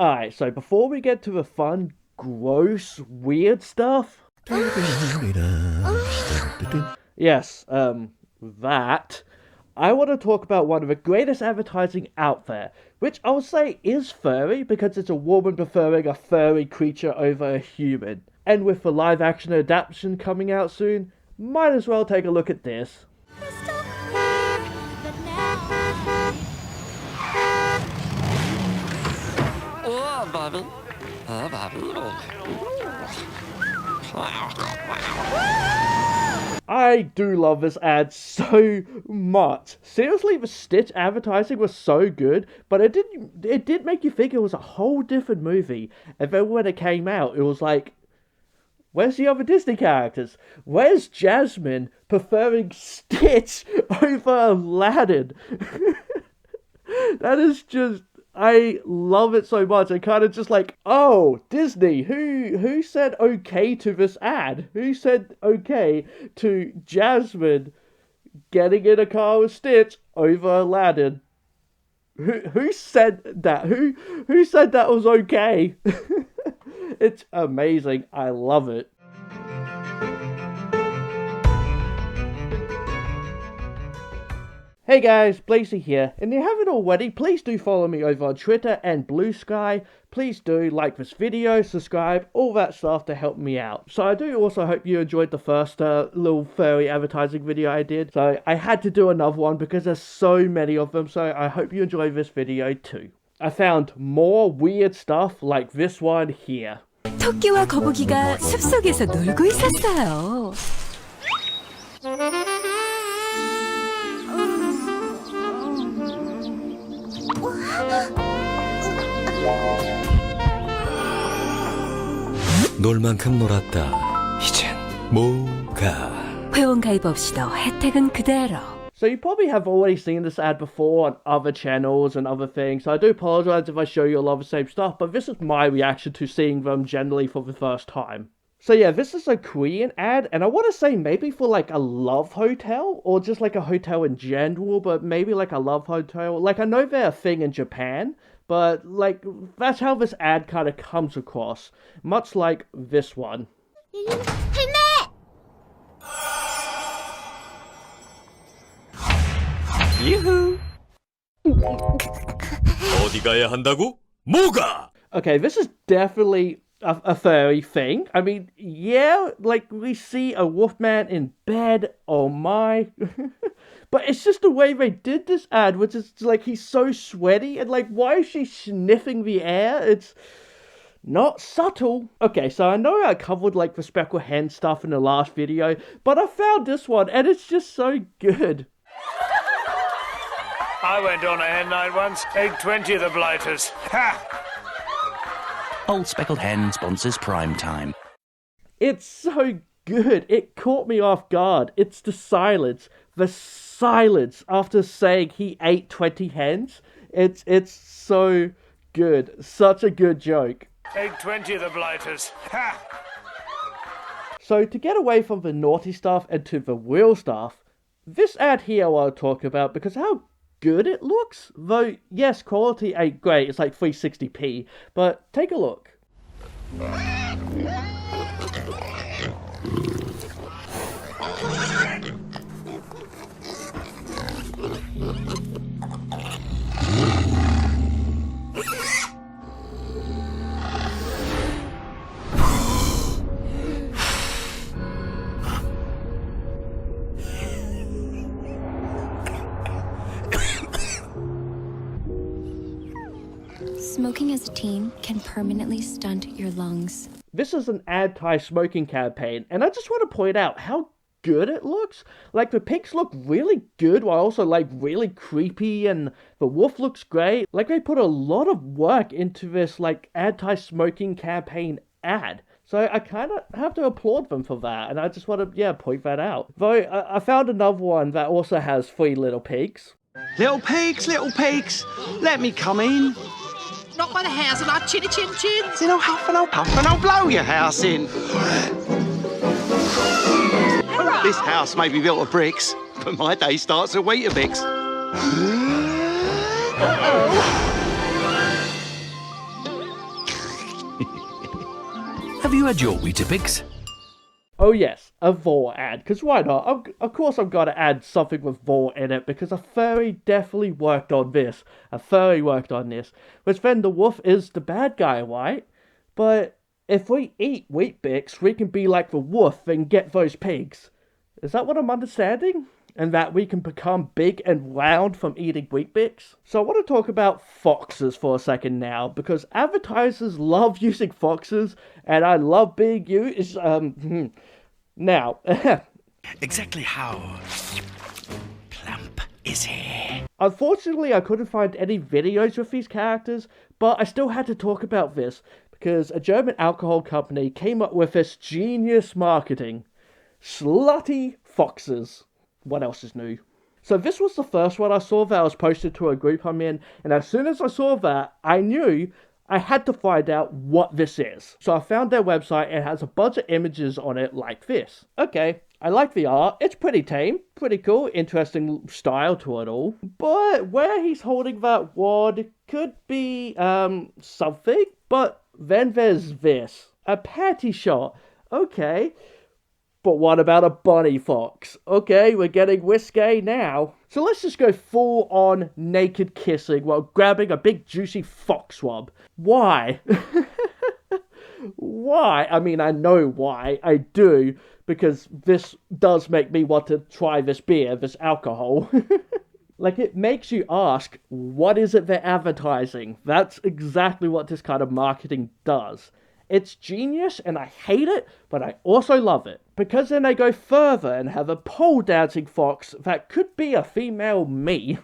Alright, so before we get to the fun, gross, weird stuff... yes, that... I want to talk about one of the greatest advertising out there, which I would say is furry because it's a woman preferring a furry creature over a human. And with the live action adaptation coming out soon, might as well take a look at this. I do love this ad so much. Seriously, the Stitch advertising was so good, but it did make you think it was a whole different movie. And then when it came out, it was like, where's the other Disney characters? Where's Jasmine preferring Stitch over Aladdin? That is just... I love it so much. I kind of just like, oh, Disney, who said okay to this ad? Who said okay to Jasmine getting in a car with Stitch over Aladdin? Who said that? Who said that was okay? It's amazing. I love it. Hey guys, Blazie here, and if you haven't already, please do follow me over on Twitter and Blue Sky. Please do like this video, subscribe, all that stuff to help me out. So I do also hope you enjoyed the first little furry advertising video I did. So I had to do another one because there's so many of them, so I hope you enjoy this video too. I found more weird stuff like this one here. 토끼와 거북이가 숲속에서 놀고 있었어요. 놀 만큼 놀았다. 이젠 뭐가? 회원 가입 없이도 혜택은 그대로. So you probably have already seen this ad before on other channels and other things, so I do apologize if I show you a lot of the same stuff, but this is my reaction to seeing them generally for the first time. So yeah, this is a Korean ad, and I want to say maybe for like a love hotel, or just like a hotel in general, but maybe like a love hotel. Like I know they're a thing in Japan, but like that's how this ad kind of comes across, much like this one. 유후. 어디 가야 한다고? 뭐가? Okay, this is definitely a furry thing. I mean, yeah, like we see a wolfman in bed, oh my. But it's just the way they did this ad, which is like he's so sweaty, and like why is she sniffing the air? It's not subtle. Okay, so I know I covered like the speckled hen stuff in the last video, but I found this one and it's just so good. I went on a hen night once, ate 20 of the blighters. Ha! Old Speckled Hen sponsors Prime Time. It's so good. It caught me off guard. It's the silence. The silence after saying he ate 20 hens. It's so good. Such a good joke. Ate 20 of the blighters. Ha! So to get away from the naughty stuff and to the real stuff, this ad here I want to talk about because how good it looks. Though, yes, quality ain't great. It's like 360p. But take a look. Smoking as a teen can permanently stunt your lungs. This is an anti-smoking campaign, and I just want to point out how good it looks. Like, the pics look really good, while also, like, really creepy, and the wolf looks great. Like, they put a lot of work into this, like, anti-smoking campaign ad. So I kind of have to applaud them for that, and I just want to, point that out. Though, I found another one that also has 3 little pigs. Little pigs, let me come in. Not by the house and our chinny chin chins. Then I'll huff and I'll puff and I'll blow your house in. This house may be built of bricks, but my day starts at Weetabix. Have you had your Weetabix? Oh yes, a vor ad, because why not? Of course I've got to add something with vor in it, because a furry definitely worked on this. A furry worked on this. Which then the wolf is the bad guy, right? But if we eat Weet-Bix, we can be like the wolf and get those pigs. Is that what I'm understanding? And that we can become big and round from eating Weet-Bix? So I want to talk about foxes for a second now, because advertisers love using foxes, and I love being used. Now, Exactly how plump is he? unfortunately I couldn't find any videos with these characters, but I still had to talk about this, because a German alcohol company came up with this genius marketing. Slutty foxes. What else is new? So this was the first one I saw that was posted to a group I'm in, and as soon as I saw that, I knew I had to find out what this is. So I found their website, and it has a bunch of images on it like this. Okay, I like the art, it's pretty tame, pretty cool, interesting style to it all. But where he's holding that wad could be, something, but then there's this. A panty shot. Okay. But what about a bunny fox? Okay, we're getting risque now. So let's just go full on naked kissing while grabbing a big juicy fox swab. Why? Why? I mean, I know why. I do. Because this does make me want to try this beer, this alcohol. Like, it makes you ask, what is it they're advertising? That's exactly what this kind of marketing does. It's genius, and I hate it, but I also love it. Because then they go further and have a pole dancing fox that could be a female me.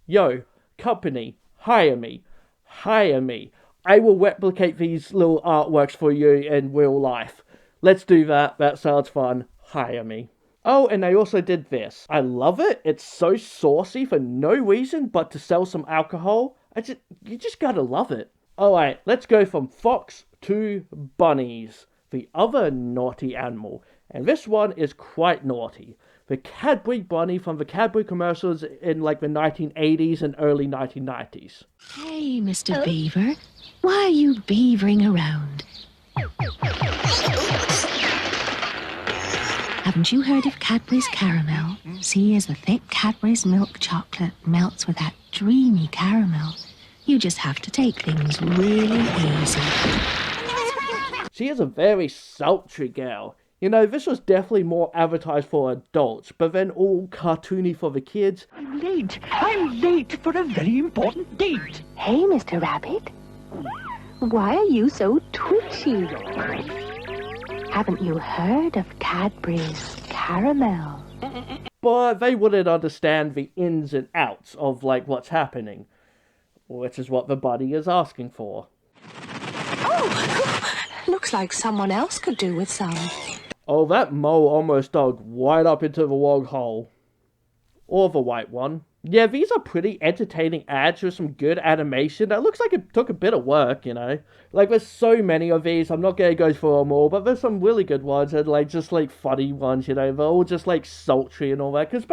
Yo, company, hire me. Hire me. I will replicate these little artworks for you in real life. Let's do that. That sounds fun. Hire me. Oh, and they also did this. I love it. It's so saucy for no reason but to sell some alcohol. You just gotta love it. Alright, let's go from fox to bunnies, the other naughty animal. And this one is quite naughty. The Cadbury bunny from the Cadbury commercials in like the 1980s and early 1990s. Hey, Mr. Beaver. Why are you beavering around? Haven't you heard of Cadbury's caramel? See, as the thick Cadbury's milk chocolate melts with that dreamy caramel, you just have to take things really easy. She is a very sultry girl. You know, this was definitely more advertised for adults, but then all cartoony for the kids. I'm late. I'm late for a very important date. Hey, Mr. Rabbit. Why are you so twitchy? Haven't you heard of Cadbury's caramel? But they wouldn't understand the ins and outs of, like, what's happening. Which is what the bunny is asking for. Oh, looks like someone else could do with some. Oh, that mole almost dug right up into the wrong hole. Or the white one. Yeah, these are pretty entertaining ads with some good animation. That looks like it took a bit of work, you know. Like, there's so many of these, I'm not gonna go through them all, but there's some really good ones, and like, just like funny ones, you know. They're all just like sultry and all that. Because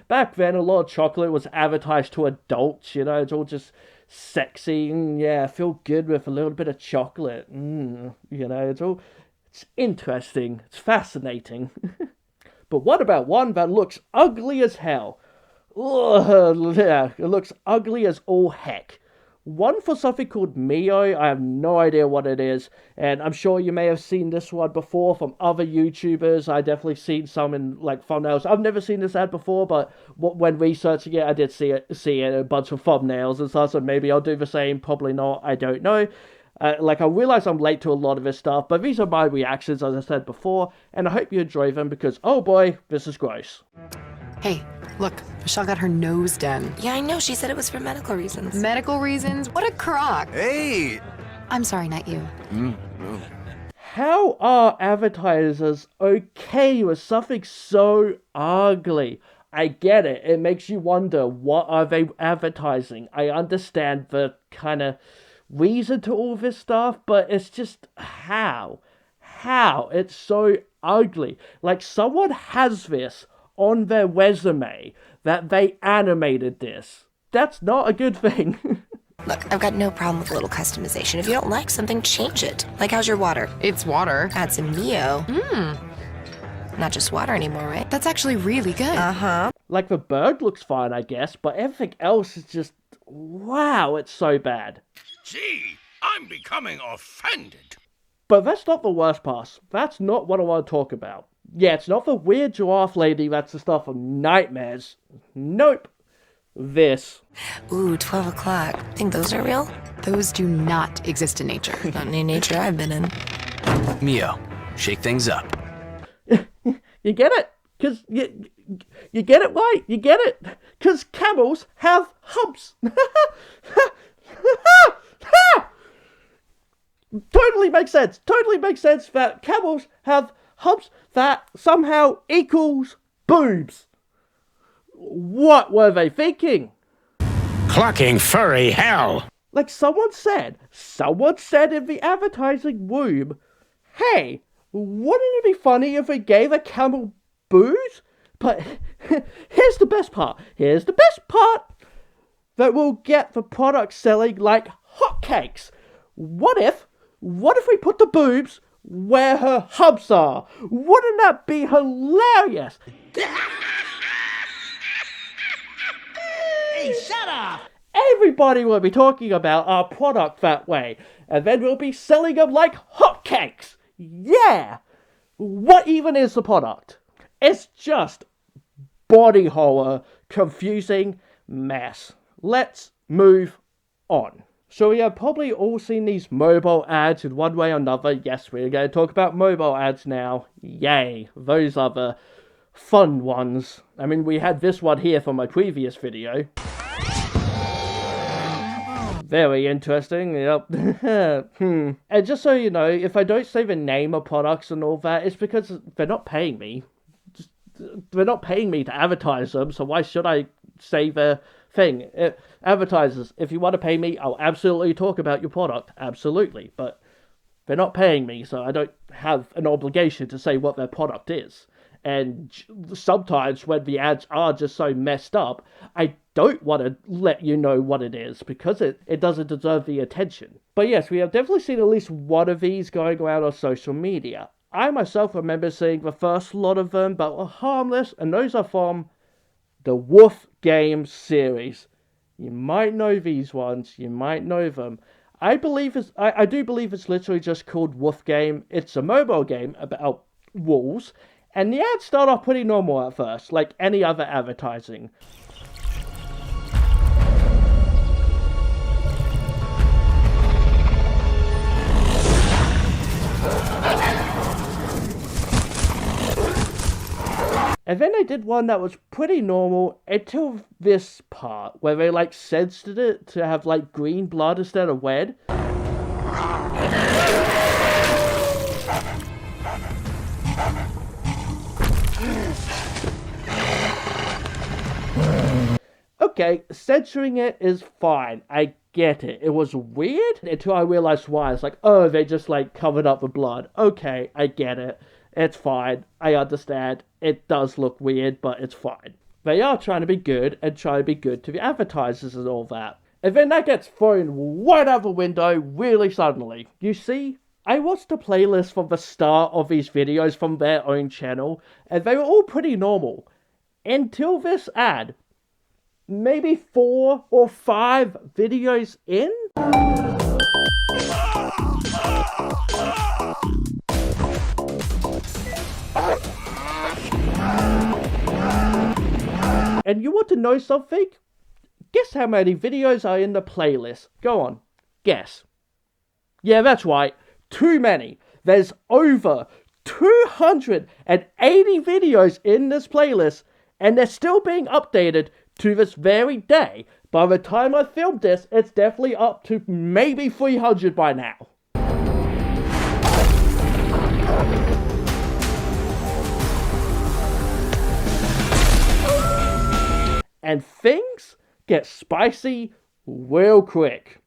back then, a lot of chocolate was advertised to adults, you know. It's all just sexy, and yeah, feel good with a little bit of chocolate. You know, it's interesting, it's fascinating. But what about one that looks ugly as hell? Ugh, yeah, it looks ugly as all heck. One for something called Mio. I have no idea what it is, and I'm sure you may have seen this one before from other YouTubers. I definitely seen some in like thumbnails. I've never seen this ad before, but when researching it, I did see it a bunch of thumbnails and stuff. So maybe I'll do the same. Probably not. I don't know. Like, I realize I'm late to a lot of this stuff, but these are my reactions, as I said before, and I hope you enjoy them because, oh boy, this is gross. Hey, look, Michelle got her nose done. Yeah, I know. She said it was for medical reasons. Medical reasons? What a crock. Hey! I'm sorry, not you. No. How are advertisers okay with something so ugly? I get it. It makes you wonder, what are they advertising? I understand the kind of reason to all this stuff, but it's just how it's so ugly. Like, someone has this on their resume that they animated this. That's not a good thing. Look, I've got no problem with a little customization. If you don't like something, change it. Like, how's your water? It's water. Add some Neo. Not just water anymore, right? That's actually really good. Uh-huh. Like, the bird looks fine, I guess, but everything else is just... wow, it's so bad. Gee, I'm becoming offended. But that's not the worst part. That's not what I want to talk about. Yeah, it's not the weird giraffe lady that's the stuff of nightmares. Nope. This. Ooh, 12 o'clock. Think those are real? Those do not exist in nature. Not any nature I've been in. Mio, shake things up. You get it? Because you get it right. You get it? Because camels have humps. Totally makes sense. Totally makes sense that camels have humps that somehow equals boobs. What were they thinking? Clucking furry hell. Like someone said in the advertising womb, hey, wouldn't it be funny if we gave a camel boobs? But here's the best part. That will get the product selling like hotcakes. What if we put the boobs where her humps are? Wouldn't that be hilarious? Hey, shut up! Everybody will be talking about our product that way, and then we'll be selling them like hotcakes. Yeah! What even is the product? It's just body horror, confusing mess. Let's move on. So we have probably all seen these mobile ads in one way or another. Yes, we're going to talk about mobile ads now. Yay, those are the fun ones. I mean, we had this one here from my previous video. Very interesting, yep. And just so you know, if I don't say the name of products and all that, it's because they're not paying me. They're not paying me to advertise them, so why should I say the thing? Advertisers, if you want to pay me, I'll absolutely talk about your product, absolutely. But they're not paying me, so I don't have an obligation to say what their product is. And sometimes when the ads are just so messed up, I don't want to let you know what it is because it doesn't deserve the attention. But yes, we have definitely seen at least one of these going around on social media. I myself remember seeing the first lot of them, but were harmless, and those are from the Wolf Game series. You might know these ones, you might know them. I do believe it's literally just called Wolf Game. It's a mobile game about wolves. And the ads start off pretty normal at first, like any other advertising. And then they did one that was pretty normal until this part, where they like censored it to have like green blood instead of red. Okay, censoring it is fine. I get it. It was weird until I realized why. It's like, oh, they just like covered up the blood. Okay, I get it. It's fine. I understand. It does look weird, but it's fine. They are trying to be good and trying to be good to the advertisers and all that. And then that gets thrown right out the window really suddenly. You see, I watched the playlist from the start of these videos from their own channel, and they were all pretty normal. Until this ad. Maybe 4 or 5 videos in? And you want to know something? Guess how many videos are in the playlist? Go on, guess. Yeah, that's right, too many. There's over 280 videos in this playlist, and they're still being updated to this very day. By the time I filmed this, it's definitely up to maybe 300 by now. And things get spicy real quick.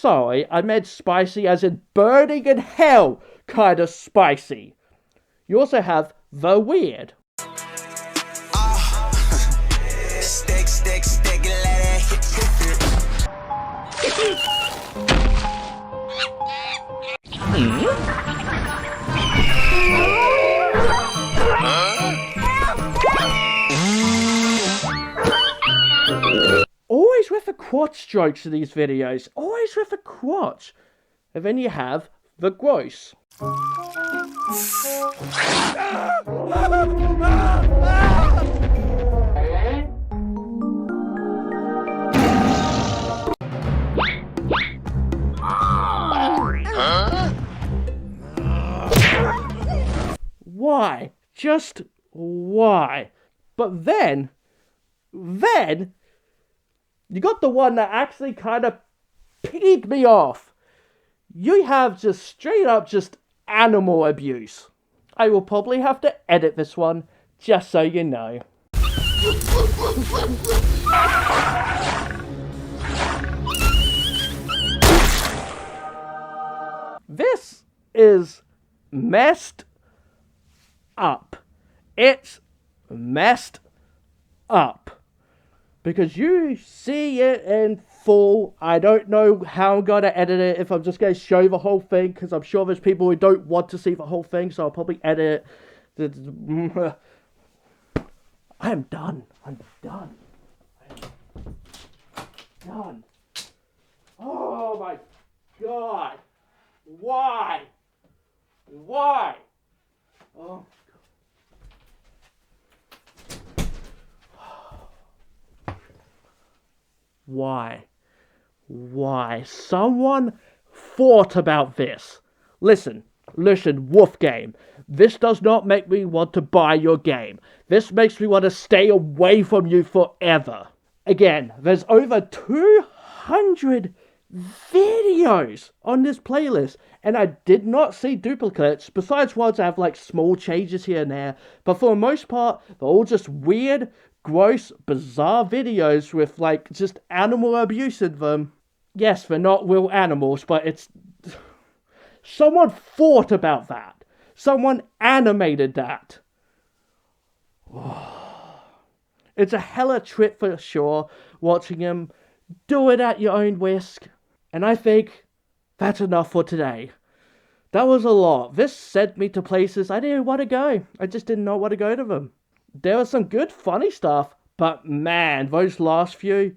sorry, I meant spicy as in burning in hell kind of spicy. You also have the weird. Always with the crotch jokes in these videos. Always with the crotch. And then you have the gross. Why? Just why? But then, you got the one that actually kind of peed me off. You have just straight up just animal abuse. I will probably have to edit this one, just so you know. This is messed up. It's messed up. Because you see it in full. I don't know how I'm going to edit it, if I'm just going to show the whole thing, because I'm sure there's people who don't want to see the whole thing, so I'll probably edit it. I am done. I'm done. Done. Oh my god. Why? Why? Oh. Why? Why? Someone thought about this. Listen, Wolf Game. This does not make me want to buy your game. This makes me want to stay away from you forever. Again, there's over 200 videos on this playlist, and I did not see duplicates, besides ones that have like small changes here and there, but for the most part, they're all just weird, gross, bizarre videos with like just animal abuse in them. Yes, they're not real animals, but it's... Someone thought about that. Someone animated that. It's a hella trip for sure, watching him do it at your own risk. And I think that's enough for today. That was a lot. This sent me to places I didn't want to go. I just didn't know where to go to them. There was some good funny stuff, but man, those last few,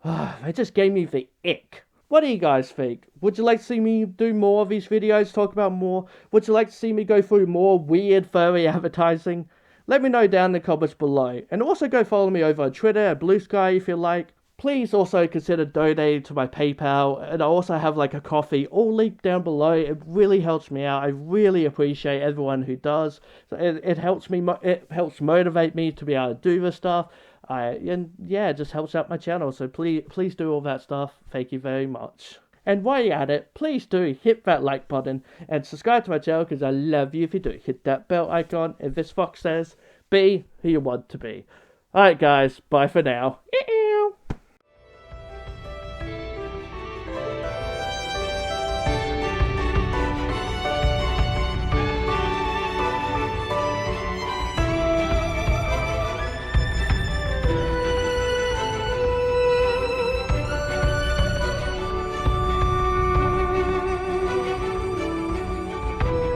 they just gave me the ick. What do you guys think? Would you like to see me do more of these videos, talk about more? Would you like to see me go through more weird furry advertising? Let me know down in the comments below. And also go follow me over on Twitter and Blue Sky if you like. Please also consider donating to my PayPal, and I also have like a coffee all linked down below. It really helps me out. I really appreciate everyone who does. So it helps me. It helps motivate me to be able to do this stuff. And yeah, it just helps out my channel. So please do all that stuff. Thank you very much. And while you're at it, please do hit that like button and subscribe to my channel, because I love you if you do. Hit that bell icon, and VitoFox says, be who you want to be. Alright guys, bye for now.